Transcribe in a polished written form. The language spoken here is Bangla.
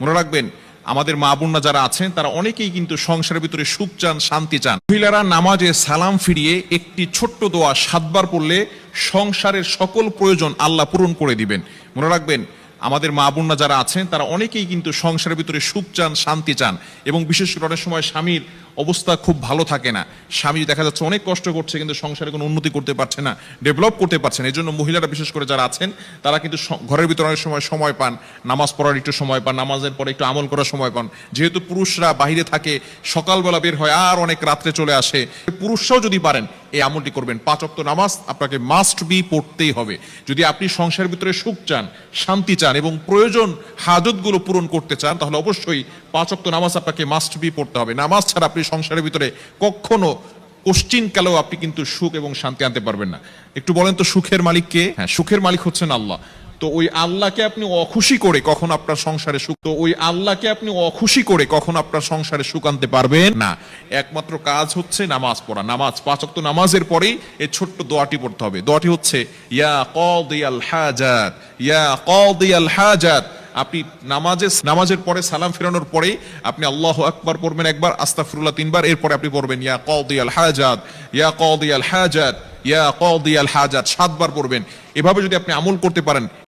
মনে রাখবেন, আমাদের মা বোনরা যারা আছেন তারা অনেকেই কিন্তু সংসারের ভিতরে সুখ চান, শান্তি চান। মহিলারা নামাজে সালাম ফিরিয়ে একটি ছোট্ট দোয়া 7 বার পড়লে সংসারের সকল প্রয়োজন আল্লাহ পূরণ করে দিবেন। মনে রাখবেন, আমাদের মা বোনরা যারা আছেন তারা অনেকেই কিন্তু সংসারের ভিতরে সুখ চান, শান্তি চান, এবং বিশেষ করে অনেক সময় স্বামীর অবস্থা খুব ভালো থাকে না। স্বামী দেখা যাচ্ছে অনেক কষ্ট করছে কিন্তু সংসারে কোনো উন্নতি করতে পারছে না, ডেভেলপ করতে পারছে না। এই জন্য মহিলারা বিশেষ করে যারা আছেন তারা কিন্তু ঘরের ভিতরে অনেক সময় পান, নামাজ পড়ার একটু সময় পান, নামাজের পরে একটু আমল করার সময় পান। যেহেতু পুরুষরা বাইরে থাকে, সকালবেলা বের হয় আর অনেক রাত্রে চলে আসে, পুরুষরাও যদি পারেন এই আমলটি করবেন। 5 ওয়াক্ত নামাজ আপনাকে মাস্ট বি পড়তেই হবে। যদি আপনি সংসারের ভিতরে সুখ চান, শান্তি চান এবং প্রয়োজন হাজতগুলো পূরণ করতে চান, তাহলে অবশ্যই 5 ওয়াক্ত নামাজ আপনাকে মাস্ট বি পড়তে হবে। নামাজ ছাড়া আপনি সংসারের ভিতরে কখনো কোশ্চিনকালেও আপনি কিন্তু সুখ এবং শান্তি আনতে পারবেন না। একটু বলেন তো সুখের মালিক কে? হ্যাঁ, সুখের মালিক হচ্ছেন আল্লাহ। তো ওই আল্লাহকে আপনি অখুশি করে কখন আপনার সংসারে সুখ আপনার সংসারে সুখ আনতে পারবেন না। একমাত্র কাজ হচ্ছে নামাজ পড়া। নামাজ 5 ওয়াক্ত নামাজের পরেই এই ছোট্ট দোয়াটি পড়তে হবে। দোয়াটি হচ্ছে ইয়া কাদিয়াল হাজাত, ইয়া কাদিয়াল হাজাত। আপনি নামাজের পরে সালাম ফেরানোর পরে আপনি আল্লাহু আকবার পড়বেন একবার, আস্তাগফিরুল্লাহ 3 বার, এরপরে আপনি পড়বেন ইয়া কাদিয়াল হাজাত, ইয়া কাদিয়াল হাজাত, ইয়া কাদিয়াল হাজাত 7 বার পড়বেন। এভাবে যদি আপনি আমল করতে পারেন,